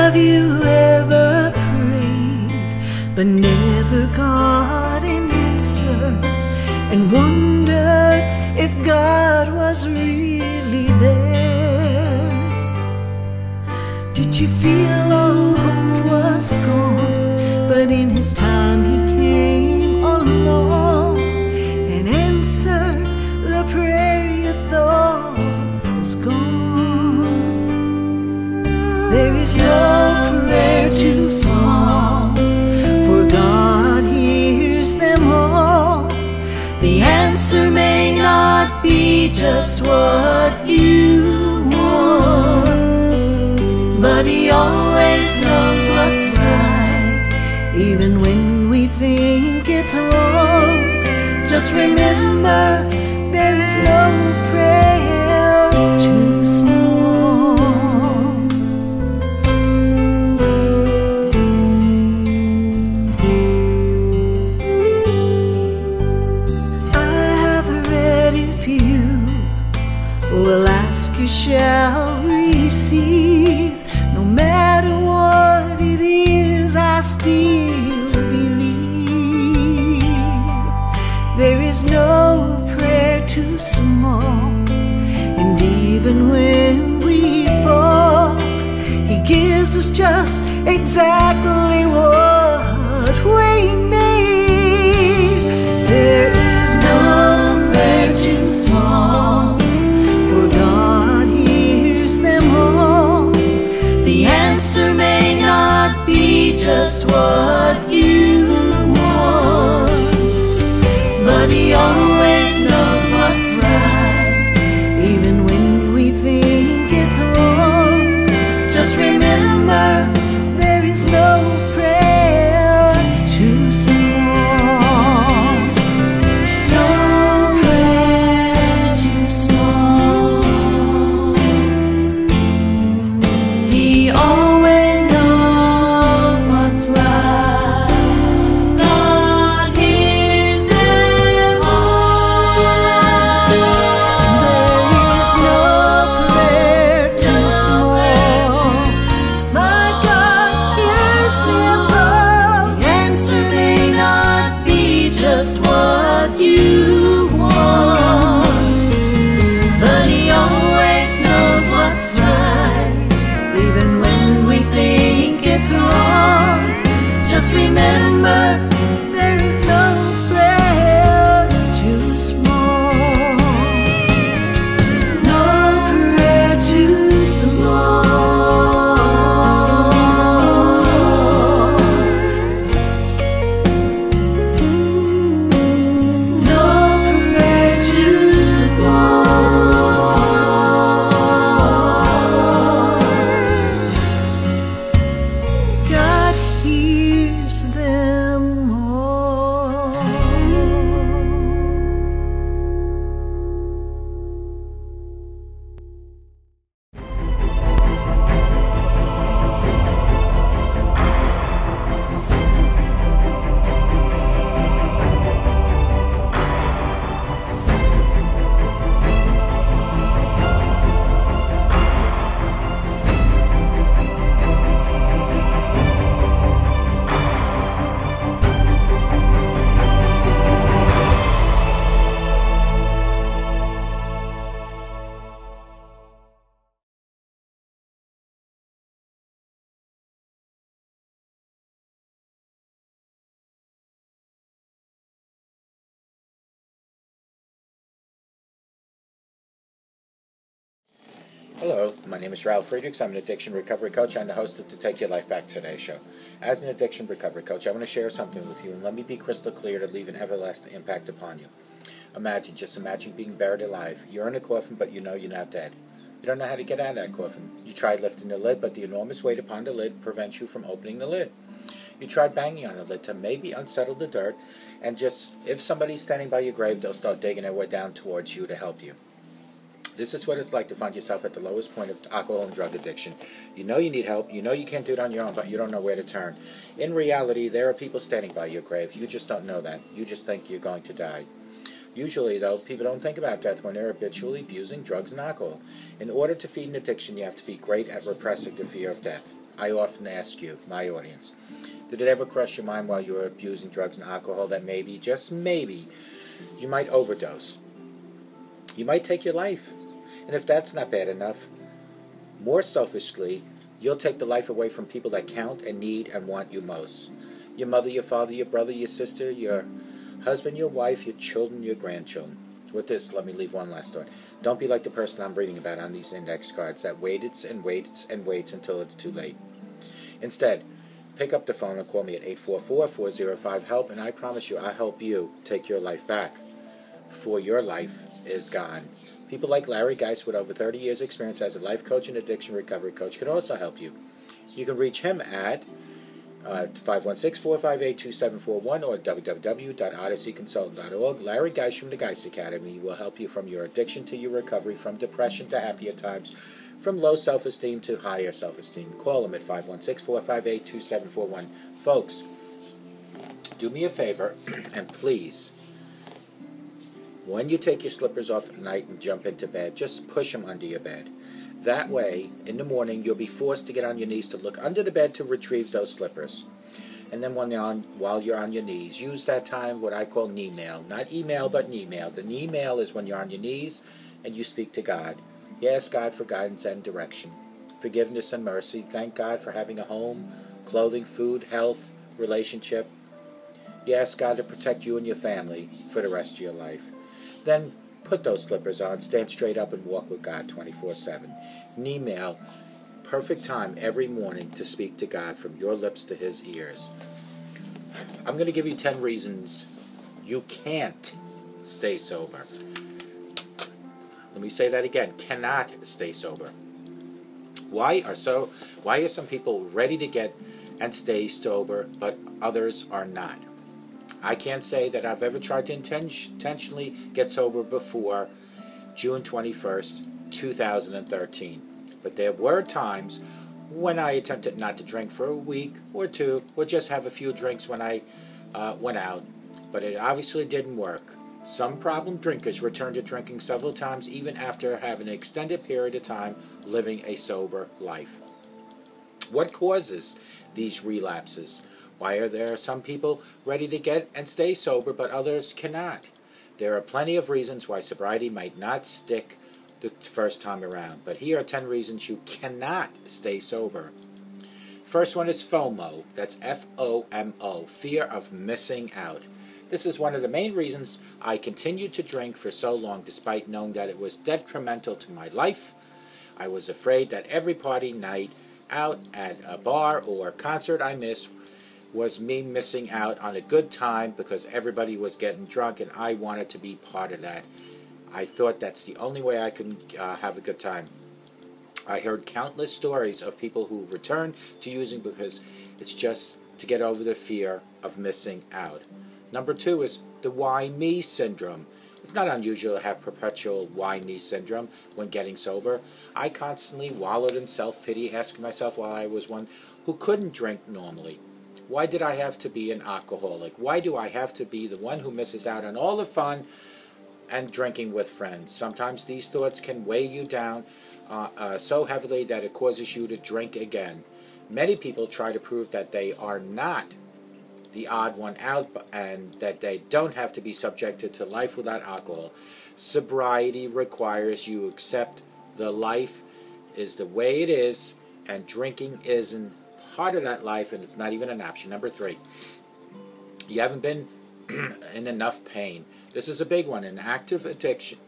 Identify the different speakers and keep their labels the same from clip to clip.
Speaker 1: Have you ever prayed but never got an answer, and wondered if God was really there? Did you feel all hope was gone, but in His time He came along and answered the prayer you thought was gone? There is no prayer too small, for God hears them all. The answer may not be just what you want, but He always knows what's right, even when we think it's wrong. Just remember, there is no prayer too small. I have read, if you will ask, you shall receive. No matter what it is, I still believe. There is no prayer too small, and even when we fall, He gives us just exactly what we need. There is no prayer too small, for God hears them all. The answer may not be just what you want, but He always knows what's right, even when we think it's wrong. Just remember, there is no prayer too small. No prayer too small. He always knows what's right. God hears them all. There is no prayer too small. My God hears them all. The answer may not be just what you want, but He always knows what's right, even when we think it's wrong. Just remember, there is no prayer too small. No prayer too small. No prayer too small. God hears them all.
Speaker 2: Hello, my name is Ralf Friedrichs. I'm an addiction recovery coach and the host of the Take Your Life Back Today show. As an addiction recovery coach, I want to share something with you, and let me be crystal clear to leave an everlasting impact upon you. Just imagine being buried alive. You're in a coffin, but you know you're not dead. You don't know how to get out of that coffin. You tried lifting the lid, but the enormous weight upon the lid prevents you from opening the lid. You tried banging on the lid to maybe unsettle the dirt, and just, if somebody's standing by your grave, they'll start digging their way down towards you to help you. This is what it's like to find yourself at the lowest point of alcohol and drug addiction. You know you need help. You know you can't do it on your own, but you don't know where to turn. In reality, there are people standing by your grave. You just don't know that. You just think you're going to die. Usually, though, people don't think about death when they're habitually abusing drugs and alcohol. In order to feed an addiction, you have to be great at repressing the fear of death. I often ask you, my audience, did it ever cross your mind while you were abusing drugs and alcohol that maybe, just maybe, you might overdose? You might take your life. And if that's not bad enough, more selfishly, you'll take the life away from people that count and need and want you most. Your mother, your father, your brother, your sister, your husband, your wife, your children, your grandchildren. With this, let me leave one last thought. Don't be like the person I'm reading about on these index cards that waits and waits and waits until it's too late. Instead, pick up the phone and call me at 844-405-HELP, and I promise you I'll help you take your life back. For your life is gone. People like Larry Geist, with over 30 years' experience as a life coach and addiction recovery coach, can also help you. You can reach him at 516-458-2741 or www.odysseyconsultant.org. Larry Geist from the Geist Academy will help you from your addiction to your recovery, from depression to happier times, from low self-esteem to higher self-esteem. Call him at 516-458-2741. Folks, do me a favor, and please, when you take your slippers off at night and jump into bed, just push them under your bed. That way, in the morning, you'll be forced to get on your knees to look under the bed to retrieve those slippers. And then while you're on your knees, use that time what I call knee mail. Not email, but knee mail. The knee mail is when you're on your knees and you speak to God. You ask God for guidance and direction, forgiveness and mercy. Thank God for having a home, clothing, food, health, relationship. You ask God to protect you and your family for the rest of your life. Then put those slippers on, stand straight up, and walk with God 24/7. Knee mail, perfect time every morning to speak to God from your lips to His ears. I'm going to give you 10 reasons you can't stay sober. Let me say that again. Cannot stay sober. Why are some people ready to get and stay sober, but others are not? I can't say that I've ever tried to intentionally get sober before June 21st, 2013. But there were times when I attempted not to drink for a week or two, or just have a few drinks when I went out. But it obviously didn't work. Some problem drinkers return to drinking several times, even after having an extended period of time living a sober life. What causes these relapses? Why are there some people ready to get and stay sober, but others cannot? There are plenty of reasons why sobriety might not stick the first time around, but here are 10 reasons you cannot stay sober. First one is FOMO. That's F-O-M-O, fear of missing out. This is one of the main reasons I continued to drink for so long, despite knowing that it was detrimental to my life. I was afraid that every party night out at a bar or concert I missed was me missing out on a good time because everybody was getting drunk and I wanted to be part of that. I thought that's the only way I could have a good time. I heard countless stories of people who returned to using because it's just to get over the fear of missing out. Number 2 is the why me syndrome. It's not unusual to have perpetual why me syndrome when getting sober. I constantly wallowed in self-pity, asking myself why I was one who couldn't drink normally. Why did I have to be an alcoholic? Why do I have to be the one who misses out on all the fun and drinking with friends? Sometimes these thoughts can weigh you down so heavily that it causes you to drink again. Many people try to prove that they are not the odd one out and that they don't have to be subjected to life without alcohol. Sobriety requires you accept the life is the way it is, and drinking isn't part of that life, and it's not even an option. Number 3, you haven't been in enough pain. This is a big one. In active addiction,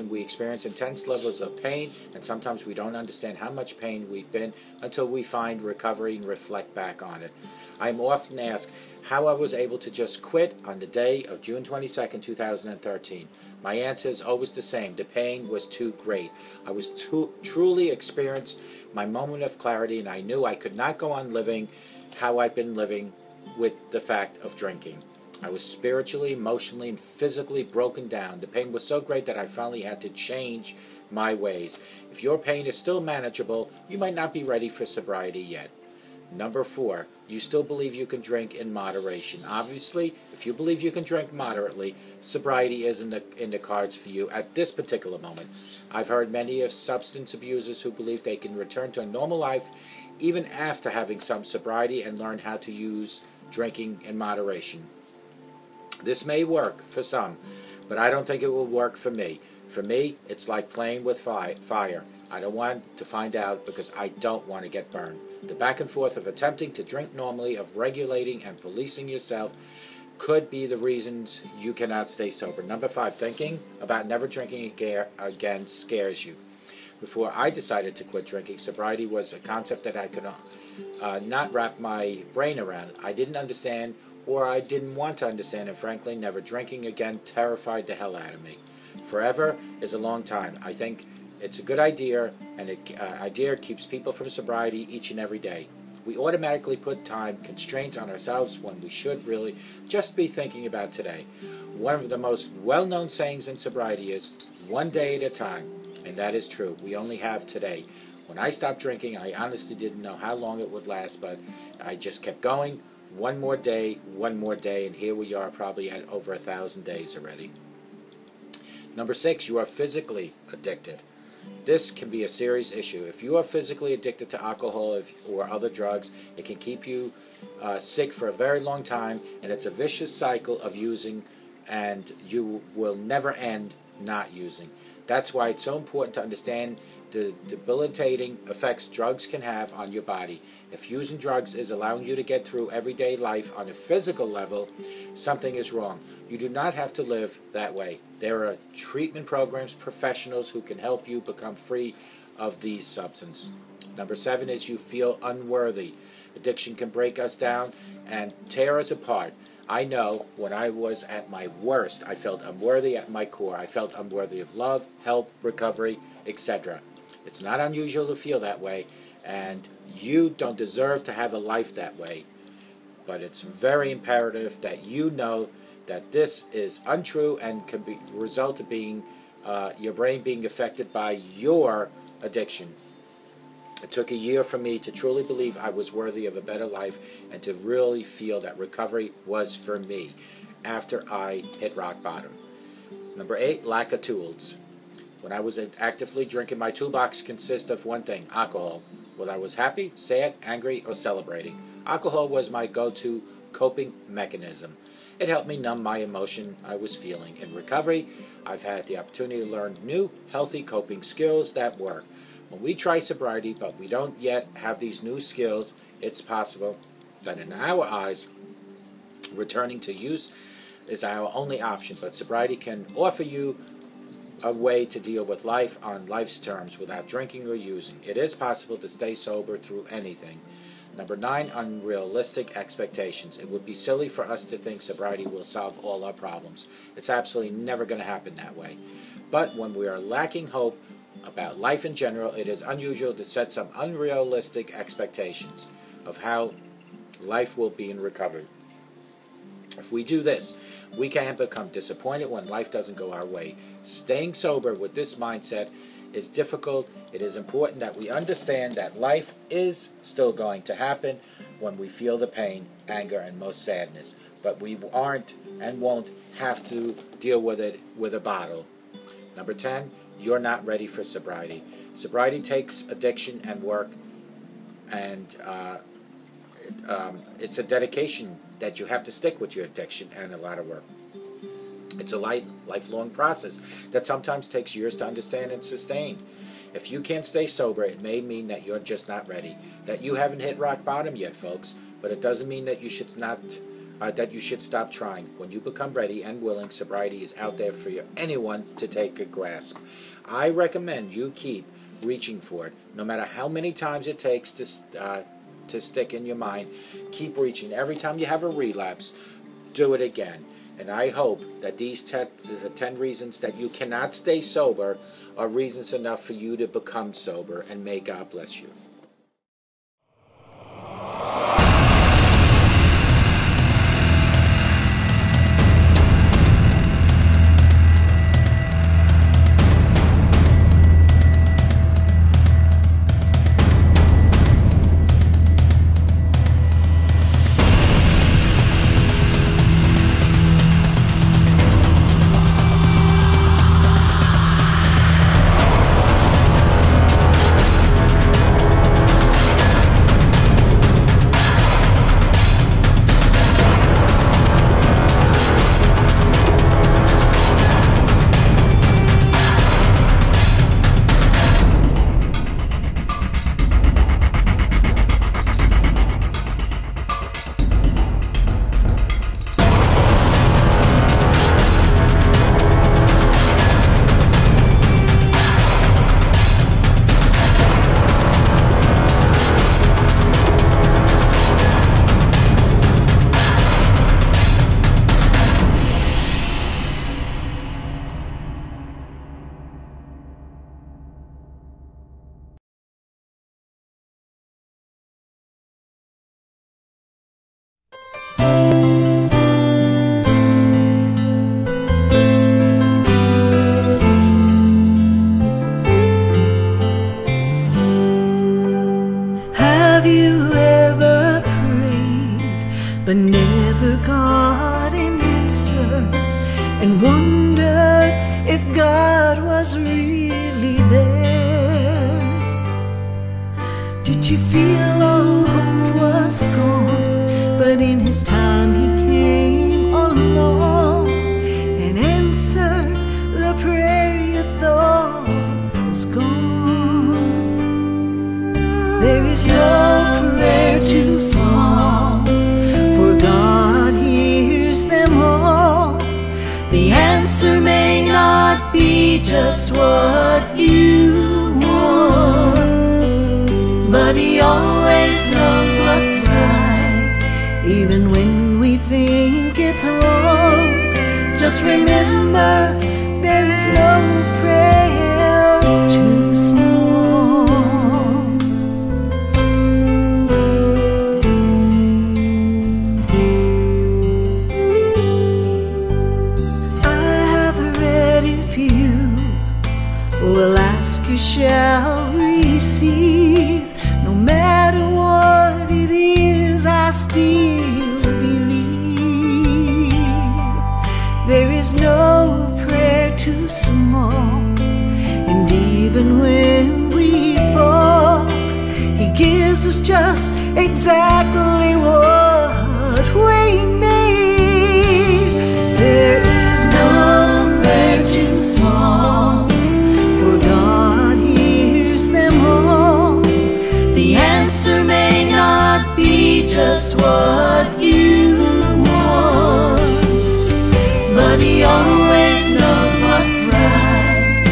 Speaker 2: we experience intense levels of pain, and sometimes we don't understand how much pain we've been until we find recovery and reflect back on it. I'm often asked how I was able to just quit on the day of June 22nd, 2013. My answer is always the same. The pain was too great. I was truly experienced my moment of clarity, and I knew I could not go on living how I've been living with the fact of drinking. I was spiritually, emotionally, and physically broken down. The pain was so great that I finally had to change my ways. If your pain is still manageable, you might not be ready for sobriety yet. Number 4, you still believe you can drink in moderation. Obviously, if you believe you can drink moderately, sobriety is in the cards for you at this particular moment. I've heard many of substance abusers who believe they can return to a normal life even after having some sobriety and learn how to use drinking in moderation. This may work for some, but I don't think it will work for me. For me, it's like playing with fire. I don't want to find out because I don't want to get burned. The back and forth of attempting to drink normally, of regulating and policing yourself, could be the reasons you cannot stay sober. Number 5, thinking about never drinking again scares you. Before I decided to quit drinking, sobriety was a concept that I could not wrap my brain around. I didn't understand, or I didn't want to understand, and frankly, never drinking again terrified the hell out of me. Forever is a long time. I think it's a good idea, and idea keeps people from sobriety each and every day. We automatically put time constraints on ourselves when we should really just be thinking about today. One of the most well-known sayings in sobriety is, one day at a time, and that is true. We only have today. When I stopped drinking, I honestly didn't know how long it would last, but I just kept going. One more day, and here we are probably at over 1,000 days already. Number 6, you are physically addicted. This can be a serious issue. If you are physically addicted to alcohol or other drugs, it can keep you sick for a very long time, and it's a vicious cycle of using, and you will never end not using. That's why it's so important to understand the debilitating effects drugs can have on your body. If using drugs is allowing you to get through everyday life on a physical level, something is wrong. You do not have to live that way. There are treatment programs, professionals who can help you become free of these substances. Number 7 is you feel unworthy. Addiction can break us down and tear us apart. I know when I was at my worst, I felt unworthy at my core. I felt unworthy of love, help, recovery, etc. It's not unusual to feel that way, and you don't deserve to have a life that way. But it's very imperative that you know that this is untrue and can be result of being your brain being affected by your addiction. It took a year for me to truly believe I was worthy of a better life and to really feel that recovery was for me after I hit rock bottom. Number 8, lack of tools. When I was actively drinking, my toolbox consists of one thing, alcohol. Whether I was happy, sad, angry, or celebrating, alcohol was my go-to coping mechanism. It helped me numb my emotion I was feeling. In recovery, I've had the opportunity to learn new, healthy coping skills that work. When we try sobriety, but we don't yet have these new skills, it's possible that in our eyes, returning to use is our only option. But sobriety can offer you a way to deal with life on life's terms without drinking or using. It is possible to stay sober through anything. Number 9, unrealistic expectations. It would be silly for us to think sobriety will solve all our problems. It's absolutely never going to happen that way. But when we are lacking hope about life in general, it is unusual to set some unrealistic expectations of how life will be in recovery. If we do this, we can become disappointed when life doesn't go our way. Staying sober with this mindset is difficult. It is important that we understand that life is still going to happen when we feel the pain, anger, and most sadness. But we aren't and won't have to deal with it with a bottle. Number 10, you're not ready for sobriety. Sobriety takes addiction and work, and it's a dedication that you have to stick with your addiction and a lot of work. It's a lifelong process that sometimes takes years to understand and sustain. If you can't stay sober, it may mean that you're just not ready, that you haven't hit rock bottom yet, folks. But it doesn't mean that you should stop trying. When you become ready and willing, sobriety is out there for anyone to take a grasp. I recommend you keep reaching for it, no matter how many times it takes to stick in your mind. Keep reaching. Every time you have a relapse, do it again. And I hope that these 10 reasons that you cannot stay sober are reasons enough for you to become sober, and may God bless you.
Speaker 1: Have you ever prayed but never got an answer, and wondered if God was really there? Did you feel all hope was gone, but in His time He came along and answered the prayer you thought was gone? There is no prayer too small, for God hears them all. The answer may not be just what you want, but He always knows what's right, even when we think it's wrong. Just remember, there is no prayer too small. I have a ready few, will ask you shall receive. No matter what it is, I still believe. There is no prayer too small, and even when we fall, He gives us just exactly what we need. There is no prayer too small, for God hears them all. The answer may not be just what you want, but He always knows what's right,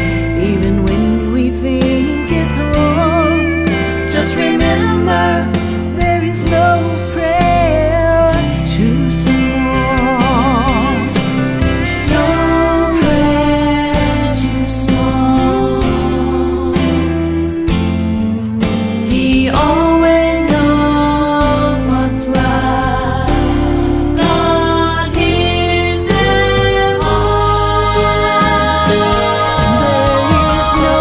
Speaker 1: even when we think it's wrong. Just remember, there is no prayer too small. No prayer too small. He always knows what's right. God hears them all. There is no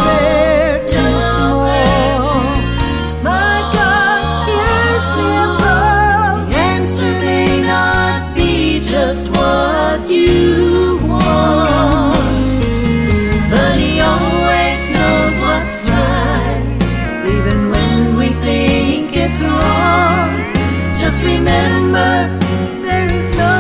Speaker 1: prayer too small. My God hears them all. The answer may not be just what you want, but He always knows what's right, even when we think it's wrong. Just remember, there is no